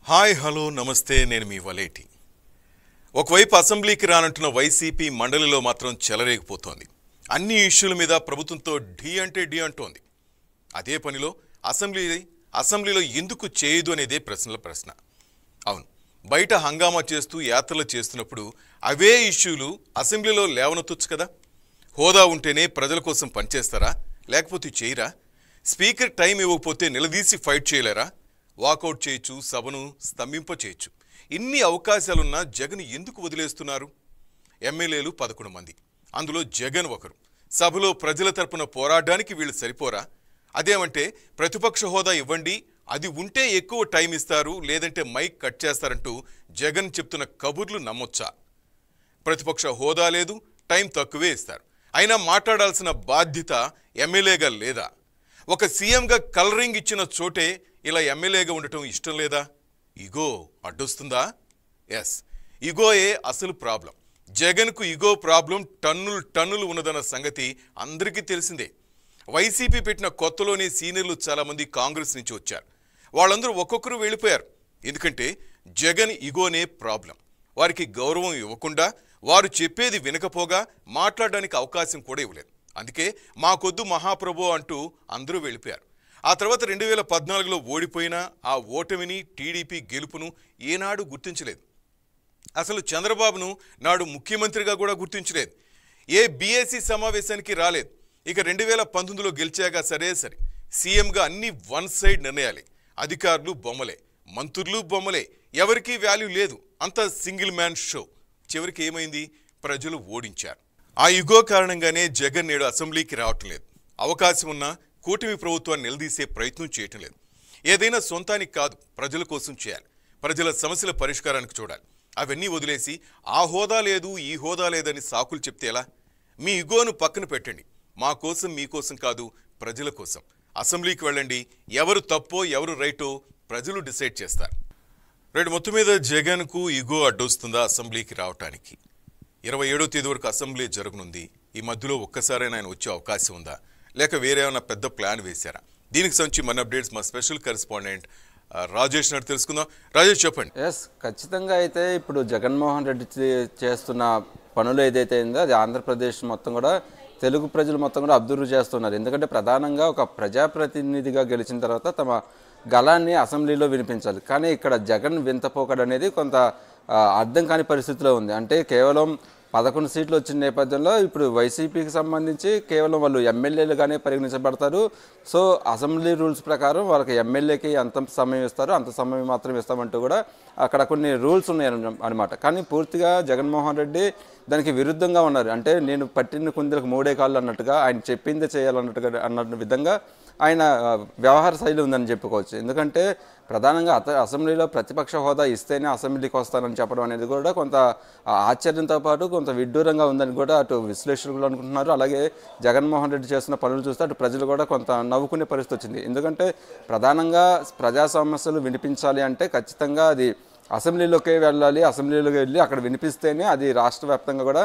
Hi hello నమస్తే నేను మీ వలేటి. ఒకవైపు అసెంబ్లీకి రానంటున్న వైసీపీ మండలిలో మాత్రం చెలరేగిపోతోంది. అన్ని ఇష్యూల మీద ప్రభుత్వంతో ఢీ అంటోంది. అదే పనిలో అసెంబ్లీలో ఎందుకు చేయదు అనేదే ప్రశ్నల ప్రశ్న. అవును, బయట హంగామా చేస్తూ యాత్రలు చేస్తున్నప్పుడు అవే ఇష్యూలు అసెంబ్లీలో లేవనెత్తొచ్చు కదా. హోదా ఉంటేనే ప్రజల కోసం పనిచేస్తారా, లేకపోతే చేయరా? స్పీకర్ టైం ఇవ్వకపోతే నిలదీసి ఫైట్ చేయలేరా? వాకౌట్ చేయొచ్చు, సభను స్తంభింప చేయొచ్చు. ఇన్ని అవకాశాలున్నా జగన్ ఎందుకు వదిలేస్తున్నారు? ఎమ్మెల్యేలు 11 మంది, అందులో జగన్ ఒకరు. సభలో ప్రజల తరపున పోరాడడానికి వీళ్ళు సరిపోరా? అదేమంటే ప్రతిపక్ష హోదా ఇవ్వండి, అది ఉంటే ఎక్కువ టైం ఇస్తారు, లేదంటే మైక్ కట్ చేస్తారంటూ జగన్ చెప్తున్న కబుర్లు నమ్మొచ్చా? ప్రతిపక్ష హోదా లేదు, టైం తక్కువే ఇస్తారు, అయినా మాట్లాడాల్సిన బాధ్యత ఎమ్మెల్యేగా లేదా? ఒక సీఎంగా కలరింగ్ ఇచ్చిన చోటే ఇలా ఎమ్మెల్యేగా ఉండటం ఇష్టం లేదా? ఇగో అడ్డొస్తుందా? ఎస్, ఇగోయే అసలు ప్రాబ్లం. జగన్కు ఇగో ప్రాబ్లం టన్నులు ఉన్నదన్న సంగతి అందరికీ తెలిసిందే. వైసీపీ పెట్టిన కొత్తలోనే సీనియర్లు చాలామంది కాంగ్రెస్ నుంచి వచ్చారు. వాళ్ళందరూ ఒక్కొక్కరు వెళ్ళిపోయారు. ఎందుకంటే జగన్ ఇగోనే ప్రాబ్లం. వారికి గౌరవం ఇవ్వకుండా, వారు చెప్పేది వినకపోగా మాట్లాడడానికి అవకాశం కూడా ఇవ్వలేదు. అందుకే మాకొద్దు మహాప్రభు అంటూ అందరూ వెళ్ళిపోయారు. ఆ తర్వాత 2014లో ఓడిపోయిన ఆ ఓటమిని, టీడీపీ గెలుపును ఏనాడు గుర్తించలేదు. అసలు చంద్రబాబును నాడు ముఖ్యమంత్రిగా కూడా గుర్తించలేదు. ఏ బీఏసీ సమావేశానికి రాలేదు. ఇక 2019లో గెలిచాక సరే సీఎంగా అన్ని వన్ సైడ్ నిర్ణయాలే. అధికారులు బొమ్మలే, మంత్రులు బొమ్మలే, ఎవరికీ వాల్యూ లేదు. అంత సింగిల్ మ్యాన్ షో. చివరికి ఏమైంది? ప్రజలు ఓడించారు. ఆ యుగో కారణంగానే జగన్ నేడు అసెంబ్లీకి రావటం లేదు. అవకాశం ఉన్నా కూటమి ప్రభుత్వాన్ని నిలదీసే ప్రయత్నం చేయటం లేదు. ఏదైనా సొంతానికి కాదు, ప్రజల కోసం చేయాలి. ప్రజల సమస్యల పరిష్కారానికి చూడాలి. అవన్నీ వదిలేసి ఆ హోదా లేదు, ఈ హోదా లేదని సాకులు చెప్తే ఎలా? మీ ఇగోను పక్కన పెట్టండి. మా కోసం, మీకోసం కాదు, ప్రజల కోసం అసెంబ్లీకి వెళ్ళండి. ఎవరు తప్పో ఎవరు రైటో ప్రజలు డిసైడ్ చేస్తారు. మొత్తం మీద జగన్కు ఇగో అడ్డొస్తుందా అసెంబ్లీకి రావటానికి? 27వ తేదీ వరకు అసెంబ్లీ జరగనుంది. ఈ మధ్యలో ఒక్కసారైనా ఆయన వచ్చే అవకాశం ఉందా, లేక వేరే ఏమైనా పెద్ద ప్లాన్ వేశారా? దీనికి సంబంధించి మన అప్డేట్స్ మా స్పెషల్ కరెస్పాండెంట్ రాజేష్ నాడు తెలుసుకుందాం. రాజేష్ చెప్పండి. ఖచ్చితంగా అయితే ఇప్పుడు జగన్మోహన్ రెడ్డి చేస్తున్న పనులు ఏదైతే ఉందో అది ఆంధ్రప్రదేశ్ మొత్తం కూడా, తెలుగు ప్రజలు మొత్తం కూడా అబ్జర్వ్ చేస్తున్నారు. ఎందుకంటే ప్రధానంగా ఒక ప్రజాప్రతినిధిగా గెలిచిన తర్వాత తమ గళాన్ని అసెంబ్లీలో వినిపించాలి. కానీ ఇక్కడ జగన్ వింతపోకడు అనేది కొంత అర్థం కాని పరిస్థితిలో ఉంది. అంటే కేవలం 11 సీట్లు వచ్చిన నేపథ్యంలో ఇప్పుడు వైసీపీకి సంబంధించి కేవలం వాళ్ళు ఎమ్మెల్యేలుగానే పరిగణించబడతారు. సో అసెంబ్లీ రూల్స్ ప్రకారం వాళ్ళకి ఎమ్మెల్యేకి ఎంత సమయం ఇస్తారో అంత సమయం మాత్రం ఇస్తామంటూ కూడా అక్కడ కొన్ని రూల్స్ ఉన్నాయి అనమాట. కానీ పూర్తిగా జగన్మోహన్ రెడ్డి దానికి విరుద్ధంగా ఉన్నారు. అంటే నేను పట్టిన కుందలకు 3 కాళ్ళు అన్నట్టుగా, ఆయన చెప్పిందే చేయాలన్నట్టుగా అన్న విధంగా ఆయన వ్యవహార శైలి ఉందని చెప్పుకోవచ్చు. ఎందుకంటే ప్రధానంగా అసెంబ్లీలో ప్రతిపక్ష హోదా ఇస్తేనే అసెంబ్లీకి వస్తానని చెప్పడం అనేది కూడా కొంత ఆశ్చర్యంతో పాటు కొంత విడ్డూరంగా ఉందని కూడా అటు విశ్లేషకులు అనుకుంటున్నారు. అలాగే జగన్మోహన్ రెడ్డి చేస్తున్న పనులు చూస్తే అటు ప్రజలు కూడా కొంత నవ్వుకునే పరిస్థితి వచ్చింది. ఎందుకంటే ప్రధానంగా ప్రజా సమస్యలు వినిపించాలి అంటే ఖచ్చితంగా అది అసెంబ్లీలోకే వెళ్ళాలి. అసెంబ్లీలోకి వెళ్ళి అక్కడ వినిపిస్తేనే అది రాష్ట్ర వ్యాప్తంగా కూడా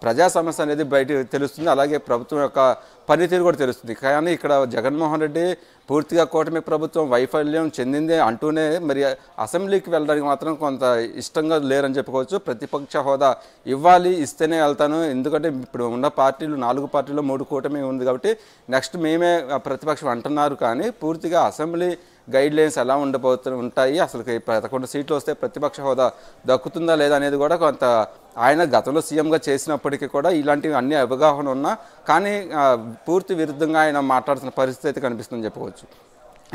ప్రజా సమస్య అనేది బయట తెలుస్తుంది. అలాగే ప్రభుత్వం యొక్క పనితీరు కూడా తెలుస్తుంది. కానీ ఇక్కడ జగన్మోహన్ రెడ్డి పూర్తిగా కూటమి ప్రభుత్వం వైఫల్యం చెందిందే అంటూనే మరి అసెంబ్లీకి వెళ్ళడానికి మాత్రం కొంత ఇష్టంగా లేరని చెప్పుకోవచ్చు. ప్రతిపక్ష హోదా ఇవ్వాలి, ఇస్తేనే వెళ్తాను. ఎందుకంటే ఇప్పుడు ఉన్న పార్టీలు 4 పార్టీలో 3 కూటమి ఉంది కాబట్టి నెక్స్ట్ మేమే ప్రతిపక్షం అంటున్నారు. కానీ పూర్తిగా అసెంబ్లీ గైడ్ లైన్స్ ఎలా ఉంటాయి, అసలు 11 సీట్లు వస్తే ప్రతిపక్ష హోదా దక్కుతుందా లేదా అనేది కూడా కొంత ఆయన గతంలో సీఎంగా చేసినప్పటికీ కూడా ఇలాంటివి అన్ని అవగాహన ఉన్నా కానీ పూర్తి విరుద్ధంగా ఆయన మాట్లాడుతున్న పరిస్థితి కనిపిస్తుందని చెప్పుకోవచ్చు.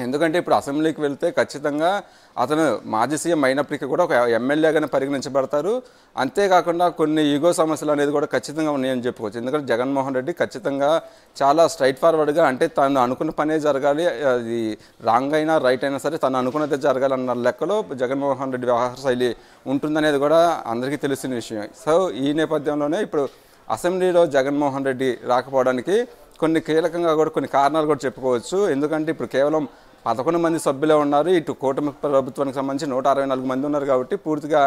ఎందుకంటే ఇప్పుడు అసెంబ్లీకి వెళ్తే ఖచ్చితంగా అతను మాజీ సీఎం అయినప్పటికీ కూడా ఒక ఎమ్మెల్యేగానే పరిగణించబడతారు. అంతేకాకుండా కొన్ని ఈగో సమస్యలు అనేది కూడా ఖచ్చితంగా ఉన్నాయని చెప్పుకోవచ్చు. ఎందుకంటే జగన్మోహన్ రెడ్డి ఖచ్చితంగా చాలా స్ట్రైట్ ఫార్వర్డ్గా, అంటే తను అనుకున్న పనే జరగాలి, అది రాంగ్ అయినా రైట్ అయినా సరే తను అనుకున్నదే జరగాలి అన్న లెక్కలో జగన్మోహన్ రెడ్డి వ్యవహార శైలి ఉంటుందనేది కూడా అందరికీ తెలిసిన విషయం. సో ఈ నేపథ్యంలోనే ఇప్పుడు అసెంబ్లీలో జగన్మోహన్ రెడ్డి రాకపోవడానికి కొన్ని కీలకంగా కూడా కొన్ని కారణాలు కూడా చెప్పుకోవచ్చు. ఎందుకంటే ఇప్పుడు కేవలం 11 మంది సభ్యులే ఉన్నారు. ఇటు కూటమి ప్రభుత్వానికి సంబంధించి 164 మంది ఉన్నారు కాబట్టి పూర్తిగా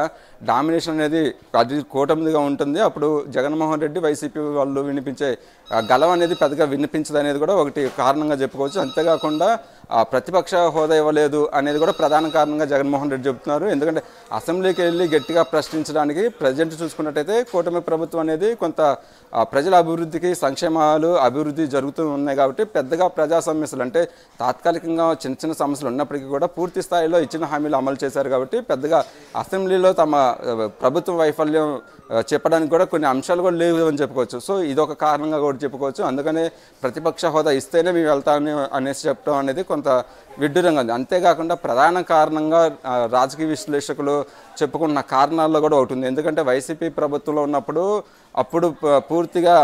డామినేషన్ అనేది అది కూటమిగా ఉంటుంది. అప్పుడు జగన్మోహన్ రెడ్డి వైసీపీ వాళ్ళు వినిపించే గలం అనేది పెద్దగా వినిపించదు అనేది కూడా ఒకటి కారణంగా చెప్పుకోవచ్చు. అంతేకాకుండా ప్రతిపక్ష హోదా ఇవ్వలేదు అనేది కూడా ప్రధాన కారణంగా జగన్మోహన్ రెడ్డి చెబుతున్నారు. ఎందుకంటే అసెంబ్లీకి వెళ్ళి గట్టిగా ప్రశ్నించడానికి ప్రజెంట్ చూసుకున్నట్టయితే కూటమి ప్రభుత్వం అనేది కొంత ప్రజల అభివృద్ధికి సంక్షేమాలు అభివృద్ధి జరుగుతూ ఉన్నాయి కాబట్టి పెద్దగా ప్రజా సమస్యలు అంటే తాత్కాలికంగా చిన్న చిన్న సమస్యలు ఉన్నప్పటికీ కూడా పూర్తి స్థాయిలో ఇచ్చిన హామీలు అమలు చేశారు కాబట్టి పెద్దగా అసెంబ్లీలో తమ ప్రభుత్వ వైఫల్యం చెప్పడానికి కూడా కొన్ని అంశాలు కూడా లేవు అని చెప్పుకోవచ్చు. సో ఇదొక కారణంగా కూడా చెప్పుకోవచ్చు. అందుకనే ప్రతిపక్ష హోదా ఇస్తేనే మేము వెళ్తామని అనేసి చెప్పడం అనేది కొంత విడ్డూరంగా ఉంది. అంతేకాకుండా ప్రధాన కారణంగా రాజకీయ విశ్లేషకులు చెప్పుకున్న కారణాల్లో కూడా ఒకటి ఉంది. ఎందుకంటే వైసీపీ ప్రభుత్వంలో ఉన్నప్పుడు అప్పుడు పూర్తిగా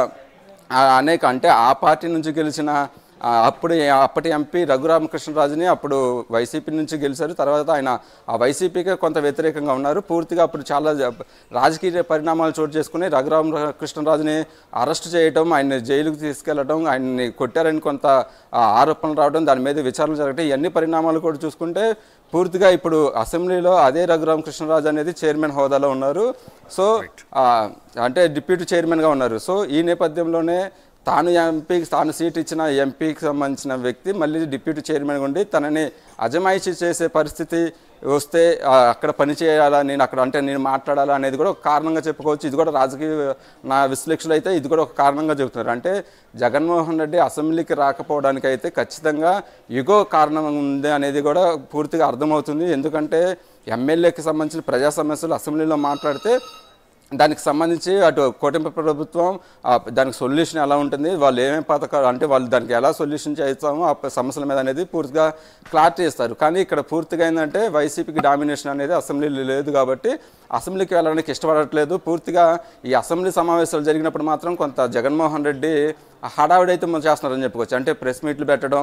అనేక అంటే ఆ పార్టీ నుంచి గెలిచిన అప్పటి ఎంపీ రఘురామకృష్ణరాజుని అప్పుడు వైసీపీ నుంచి గెలిచారు. తర్వాత ఆయన ఆ వైసీపీకే కొంత వ్యతిరేకంగా ఉన్నారు. పూర్తిగా అప్పుడు చాలా రాజకీయ పరిణామాలు చోటు చేసుకుని రఘురామకృష్ణరాజుని అరెస్ట్ చేయడం, ఆయన్ని జైలుకు తీసుకెళ్లడం, ఆయన్ని కొట్టారని కొంత ఆరోపణలు రావడం, దాని మీద విచారణ జరగడం, ఇవన్నీ పరిణామాలు కూడా చూసుకుంటే పూర్తిగా ఇప్పుడు అసెంబ్లీలో అదే రఘురామకృష్ణరాజు అనేది చైర్మన్ హోదాలో ఉన్నారు. సో అంటే డిప్యూటీ చైర్మన్గా ఉన్నారు. సో ఈ నేపథ్యంలోనే తాను సీట్ ఇచ్చిన ఎంపీకి సంబంధించిన వ్యక్తి మళ్ళీ డిప్యూటీ చైర్మన్గా ఉండి తనని అజమాయిషీ చేసే పరిస్థితి వస్తే అక్కడ పని చేయాలా, నేను మాట్లాడాలా అనేది కూడా ఒక కారణంగా చెప్పుకోవచ్చు. ఇది కూడా రాజకీయ విశ్లేషకులు అయితే ఇది కూడా ఒక కారణంగా చెబుతున్నారు. అంటే జగన్మోహన్ రెడ్డి అసెంబ్లీకి రాకపోవడానికి అయితే ఖచ్చితంగా ఇగో కారణం ఉంది అనేది కూడా పూర్తిగా అర్థమవుతుంది. ఎందుకంటే ఎమ్మెల్యేకి సంబంధించిన ప్రజా సమస్యలు అసెంబ్లీలో మాట్లాడితే దానికి సంబంధించి అటు కూటమి ప్రభుత్వం దానికి సొల్యూషన్ ఎలా ఉంటుంది, వాళ్ళు ఏమేమి పథకాలు అంటే వాళ్ళు దానికి ఎలా సొల్యూషన్ చేస్తామో ఆ సమస్యల మీద అనేది పూర్తిగా క్లారిటీ ఇస్తారు. కానీ ఇక్కడ పూర్తిగా ఏంటంటే వైసీపీకి డామినేషన్ అనేది అసెంబ్లీలో లేదు కాబట్టి అసెంబ్లీకి వెళ్ళడానికి ఇష్టపడట్లేదు. పూర్తిగా ఈ అసెంబ్లీ సమావేశాలు జరిగినప్పుడు మాత్రం కొంత జగన్మోహన్ రెడ్డి హడావిడైతే మనం చేస్తున్నారని చెప్పుకోవచ్చు. అంటే ప్రెస్ మీట్లు పెట్టడం,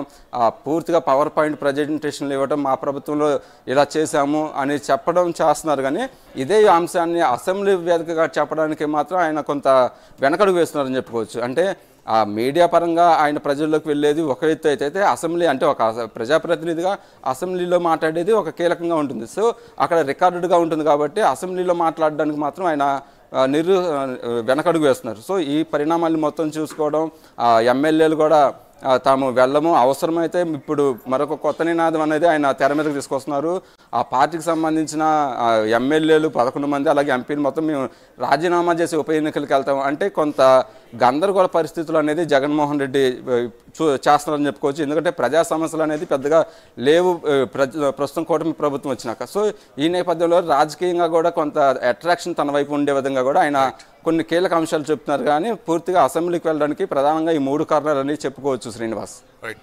పూర్తిగా పవర్ పాయింట్ ప్రజెంటేషన్లు ఇవ్వడం, మా ప్రభుత్వంలో ఇలా చేశాము అని చెప్పడం చేస్తున్నారు. కానీ ఇదే అంశాన్ని అసెంబ్లీ వేదికగా చెప్పడానికి మాత్రం ఆయన కొంత వెనకడుగు వేస్తున్నారని చెప్పుకోవచ్చు. అంటే ఆ మీడియా పరంగా ఆయన ప్రజల్లోకి వెళ్ళేది ఒక ఎత్తు అయితే అసెంబ్లీ అంటే ఒక ప్రజాప్రతినిధిగా అసెంబ్లీలో మాట్లాడేది ఒక కీలకంగా ఉంటుంది. సో అక్కడ రికార్డుగా ఉంటుంది కాబట్టి అసెంబ్లీలో మాట్లాడడానికి మాత్రం ఆయన వెనకడుగు వేస్తున్నారు. సో ఈ పరిణామాన్ని మొత్తం చూసుకోవడం, ఎమ్మెల్యేలు కూడా తాము వెళ్ళము, అవసరమైతే ఇప్పుడు మరొక కొత్త నినాదం అనేది ఆయన తెర మీదకి తీసుకొస్తున్నారు. ఆ పార్టీకి సంబంధించిన ఎమ్మెల్యేలు 11 మంది అలాగే ఎంపీలు మొత్తం మేము రాజీనామా చేసి ఉప ఎన్నికలకు వెళ్తాం అంటే కొంత గందరగోళ పరిస్థితులు అనేది జగన్మోహన్ రెడ్డి చేస్తున్నారని చెప్పుకోవచ్చు. ఎందుకంటే ప్రజా సమస్యలు అనేది పెద్దగా లేవు ప్రస్తుతం కూటమి ప్రభుత్వం వచ్చినాక. సో ఈ నేపథ్యంలో రాజకీయంగా కూడా కొంత అట్రాక్షన్ తన వైపు ఉండే విధంగా కూడా ఆయన కొన్ని కీలక అంశాలు చెప్తున్నారు. కానీ పూర్తిగా అసెంబ్లీకి వెళ్ళడానికి ప్రధానంగా ఈ 3 కారణాలని చెప్పుకోవచ్చు. Srinivas,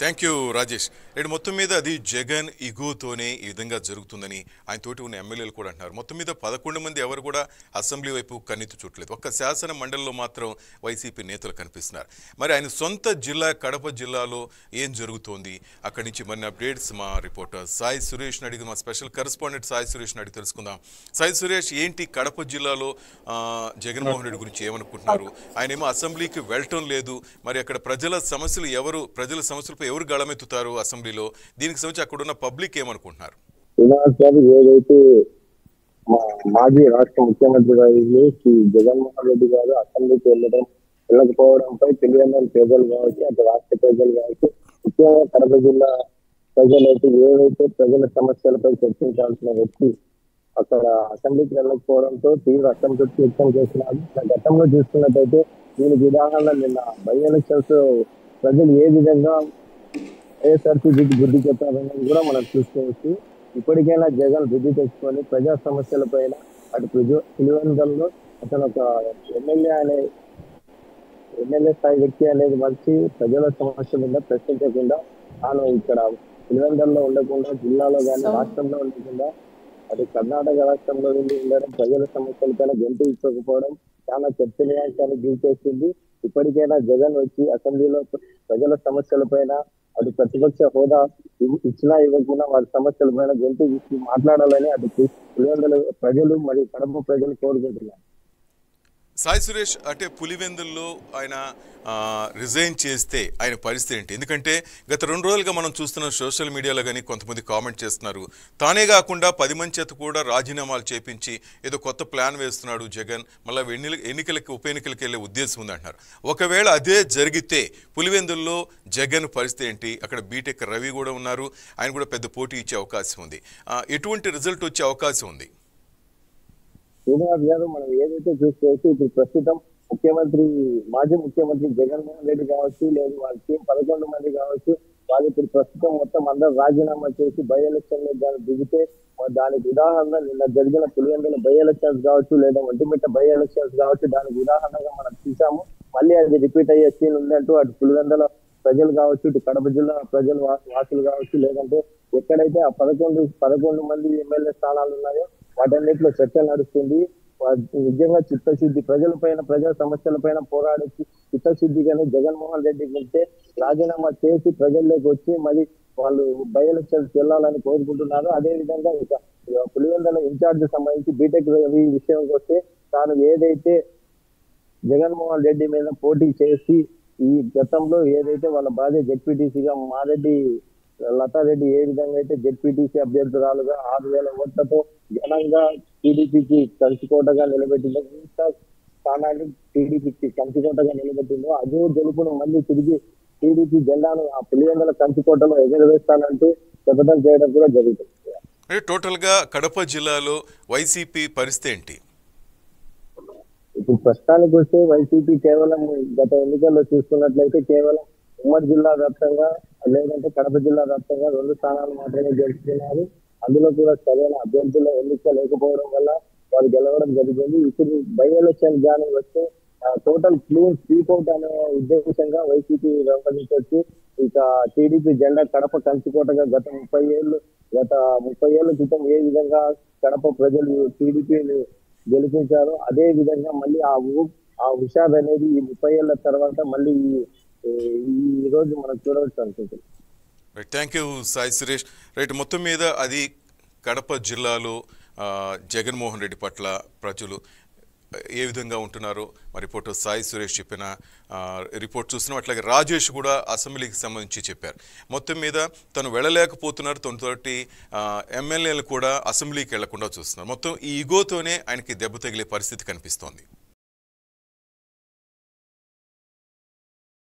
thank you Rajesh. ఇటు మొత్తం మీద అది జగన్ ఇగోతోనే ఈ విధంగా జరుగుతుందని ఆయన తోటి ఉన్న ఎమ్మెల్యేలు కూడా అంటున్నారు. మొత్తం మీద 11 మంది ఎవరు కూడా అసెంబ్లీ వైపు కన్నెత్తి చూడలేదు. ఒక్క శాసన మండలిలో మాత్రం వైసీపీ నేతలు కనిపిస్తున్నారు. మరి ఆయన సొంత జిల్లా కడప జిల్లాలో ఏం జరుగుతోంది, అక్కడి నుంచి మరిన్ని అప్డేట్స్ మా రిపోర్టర్ సాయి సురేష్ని అడిగి, మా స్పెషల్ కరెస్పాండెంట్ సాయి సురేష్ని అడిగి తెలుసుకుందాం. సాయి సురేష్, ఏంటి కడప జిల్లాలో జగన్మోహన్ రెడ్డి గురించి ఏమనుకుంటున్నారు? ఆయన ఏమో అసెంబ్లీకి వెళ్ళటం లేదు, మరి అక్కడ ప్రజల సమస్యలపై ఎవరు గళమెత్తుతారు అసెంబ్లీలో? దీనికి సంబంధించి అక్కడ ఉన్న పబ్లిక్ ఏమనుకుంటున్నారు? ఏదైతే మాజీ రాష్ట్ర ముఖ్యమంత్రి శ్రీ జగన్మోహన్ రెడ్డి గారు అసెంబ్లీకి వెళ్ళకపోవడంపై తెలియని ప్రజలు కావచ్చు, అటు రాష్ట్ర ప్రజలు కావచ్చు, ముఖ్యంగా కడప జిల్లా ప్రజలైతే ఏవైతే ప్రజల సమస్యలపై చర్చించాల్సిన వ్యక్తి అక్కడ అసెంబ్లీకి వెళ్ళకపోవడంతో తీవ్ర అసంతృప్తి వ్యక్తం చేస్తున్నారు. గతంలో చూసుకున్నట్టయితే దీనికి ఉదాహరణ నిన్న బై ఎలక్షన్స్ ప్రజలు ఏ విధంగా వైఎస్ఆర్సీపీకి బుద్ధి చెప్పారనేది కూడా మనం చూసుకోవచ్చు. ఇప్పటికైనా జగన్ బుద్ధి తెచ్చుకొని ప్రజా సమస్యల పైన అటు పులివెందులలో అతను ఒక ఎమ్మెల్యే స్థాయి వ్యక్తి అనేది మంచి ప్రజల సమస్యల మీద ప్రశ్నించకుండా తాను ఇక్కడ పులివెందులలో ఉండకుండా, జిల్లాలో కానీ రాష్ట్రంలో ఉండకుండా అటు కర్ణాటక రాష్ట్రంలో వెళ్ళి ఉండడం, ప్రజల సమస్యల పైన గొంతు ఇచ్చకపోవడం చాలా చర్చనీయాంశాన్ని గురిచేస్తుంది. ఇప్పటికైనా జగన్ వచ్చి అసెంబ్లీలో ప్రజల సమస్యల పైన అటు ప్రతిపక్ష హోదా ఇచ్చినా ఇవ్వకుండా వారి సమస్యల పైన గొంతు మాట్లాడాలని అటు పులివెందుల ప్రజలు మరియు కడప ప్రజలు కోరుకుంటున్నారు. సాయి సురేష్ అంటే పులివెందుల్లో ఆయన రిజైన్ చేస్తే ఆయన పరిస్థితి ఏంటి? ఎందుకంటే గత 2 రోజులుగా మనం చూస్తున్న సోషల్ మీడియాలో కానీ కొంతమంది కామెంట్ చేస్తున్నారు, తానే కాకుండా 10 మంది చేత కూడా రాజీనామాలు చేపించి ఏదో కొత్త ప్లాన్ వేస్తున్నాడు జగన్, మళ్ళీ ఎన్నికలకి ఉప ఎన్నికలకి వెళ్ళే ఉద్దేశం ఉంది అంటున్నారు. ఒకవేళ అదే జరిగితే పులివెందుల్లో జగన్ పరిస్థితి ఏంటి? అక్కడ బీటెక్ రవి కూడా ఉన్నారు, ఆయన కూడా పెద్ద పోటీ ఇచ్చే అవకాశం ఉంది. ఎటువంటి రిజల్ట్ వచ్చే అవకాశం ఉంది? శ్రీనివాస్ గారు, మనం ఏదైతే చూసుకోవచ్చు, ఇప్పుడు ప్రస్తుతం మాజీ ముఖ్యమంత్రి జగన్మోహన్ రెడ్డి కావచ్చు, లేదు వాళ్ళ టీం 11 మంది కావచ్చు, వాళ్ళు ఇప్పుడు ప్రస్తుతం మొత్తం అందరూ రాజీనామా చేసి బై ఎలక్షన్ లో దిగితే, దానికి ఉదాహరణ నిన్న జరిగిన పులివెందుల బై ఎలక్షన్స్ కావచ్చు, లేదా ఒంటిమిట్ట బై ఎలక్షన్స్ కావచ్చు, దానికి ఉదాహరణగా మనం చూసాము. మళ్ళీ అది రిపీట్ అయ్యే సీన్ ఉందంటూ అటు పులివెందుల ప్రజలు కావచ్చు, ఇటు కడప జిల్లా ప్రజలు వాసులు కావచ్చు, లేదంటే ఎక్కడైతే ఆ 11 మంది ఎమ్మెల్యే స్థానాలు ఉన్నాయో వాటన్నిటిలో చర్చ నడుస్తుంది. నిజంగా చిత్తశుద్ధి ప్రజా సమస్యలపైన పోరాడే చిత్తశుద్ధిగానే జగన్మోహన్ రెడ్డి వెళ్తే రాజీనామా చేసి ప్రజల్లోకి వచ్చి మరి వాళ్ళు బై ఎలక్షన్స్ వెళ్ళాలని కోరుకుంటున్నారు. అదే విధంగా ఇక పులివెందుల ఇన్ఛార్జ్ సంబంధించి బీటెక్ రవి విషయానికి వస్తే, తాను ఏదైతే జగన్మోహన్ రెడ్డి మీద పోటీ చేసి ఈ గతంలో ఏదైతే వాళ్ళ భార్య జెడ్పీటీసీగా మారెడ్డి లతారెడ్డి ఏ విధంగా అయితే జెడ్పీటీసీ అభ్యర్థురాలుగా 6,000 ఓట్లతో ఘనంగా టీడీపీకి కంచుకోటగా నిలబెట్టిందో, స్థానాన్ని టీడీపీకి కంచుకోటగా నిలబెట్టిందో, అదే గెలుపును మళ్ళీ తిరిగి టీడీపీ జెండాను ఆ పులివెందుల కంచుకోటలో ఎగరవేస్తానంటూ శపథం చేయడం కూడా జరుగుతుంది. అంటే టోటల్ గా కడప జిల్లాలో వైసీపీ పరిస్థితి ఏంటి? ఇప్పుడు ప్రస్తుతానికి వస్తే వైసీపీ కేవలం గత ఎన్నికల్లో చూసుకున్నట్లయితే కేవలం ఉమ్మడి జిల్లా వ్యాప్తంగా లేదంటే కడప జిల్లా వ్యాప్తంగా 2 స్థానాలు మాత్రమే గెలుచుకున్నారు. అందులో కూడా సరైన అభ్యర్థుల ఎన్నిక లేకపోవడం వల్ల వారు గెలవడం జరిగింది. ఇప్పుడు బై ఎలక్షన్ కానీ వస్తే టోటల్ క్లీన్ స్వీప్ అవుట్ అనే ఉద్దేశంగా వైసీపీ వ్యవహరించవచ్చు. ఇక టీడీపీ జెండా కడప కంచుకోటగా గత 30 ఏళ్ల క్రితం ఏ విధంగా కడప ప్రజలు టీడీపీని గెలిపించారు, అదే విధంగా మళ్ళీ ఆ హుషార్ అనేది ఈ 30 ఏళ్ల తర్వాత మళ్ళీ ఈ రోజు మనం చూడవచ్చు అనుకుంటున్నాం. Thank you Sai Suresh. Right, మొత్తం మీద అది కడప జిల్లాలో జగన్మోహన్ రెడ్డి పట్ల ప్రజలు ఏ విధంగా ఉంటున్నారో మా రిపోర్టర్ సాయి సురేష్ చెప్పిన రిపోర్ట్ చూస్తున్నాం. అట్లాగే రాజేష్ కూడా అసెంబ్లీకి సంబంధించి చెప్పారు. మొత్తం మీద తను వెళ్ళలేకపోతున్నారు, తనతోటి ఎమ్మెల్యేలు కూడా అసెంబ్లీకి వెళ్లకుండా చూస్తున్నారు. మొత్తం ఈ ఈగోతోనే ఆయనకి దెబ్బ తగిలే పరిస్థితి కనిపిస్తోంది.